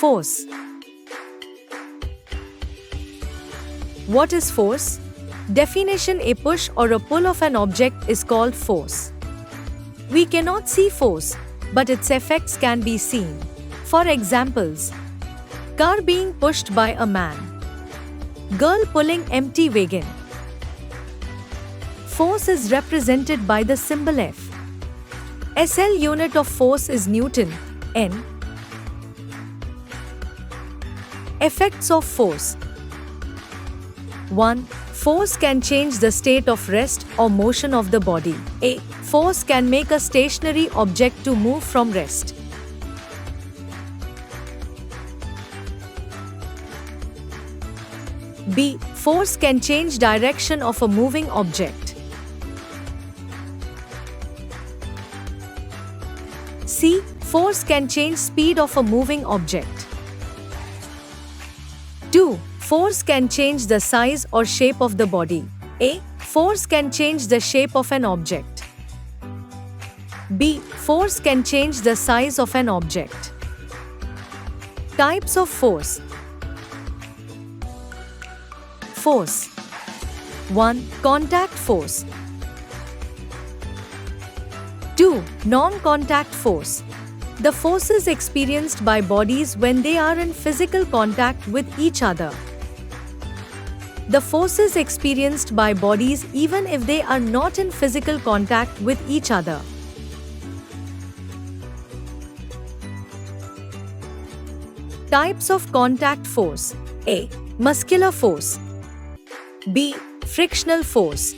Force. What is force? Definition: a push or a pull of an object is called force. We cannot see force, but its effects can be seen. For examples: car being pushed by a man, girl pulling empty wagon. Force is represented by the symbol F. SL unit of force is Newton, N. Effects of force. 1. Force can change the state of rest or motion of the body. A. Force can make a stationary object to move from rest. B. Force can change direction of a moving object. C. Force can change speed of a moving object. 2. Force can change the size or shape of the body. A. Force can change the shape of an object. B. Force can change the size of an object. Types of force. Force. 1. Contact force. 2. Non-contact force. The forces experienced by bodies when they are in physical contact with each other. The forces experienced by bodies even if they are not in physical contact with each other. Types of contact force. A. Muscular force. B. Frictional force.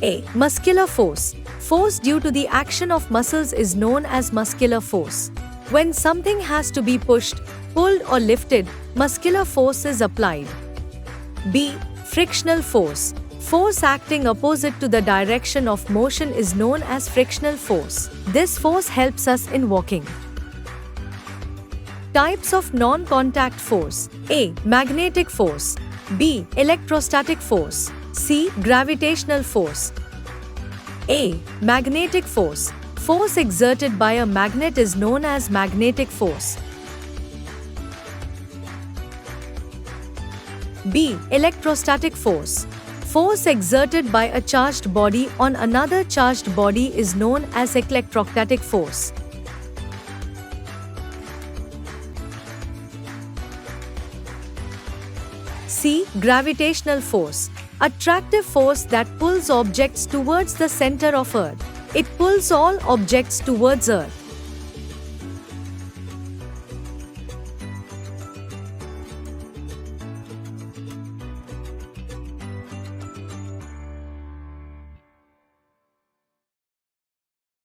A. Muscular force. Force due to the action of muscles is known as muscular force. When something has to be pushed, pulled or lifted, muscular force is applied. B. Frictional force. Force acting opposite to the direction of motion is known as frictional force. This force helps us in walking. Types of non-contact force. A. Magnetic force. B. Electrostatic force. C. Gravitational force. A. Magnetic force. Force exerted by a magnet is known as magnetic force. B. Electrostatic force. Force exerted by a charged body on another charged body is known as electrostatic force. C. Gravitational force. Attractive force that pulls objects towards the center of Earth. It pulls all objects towards Earth.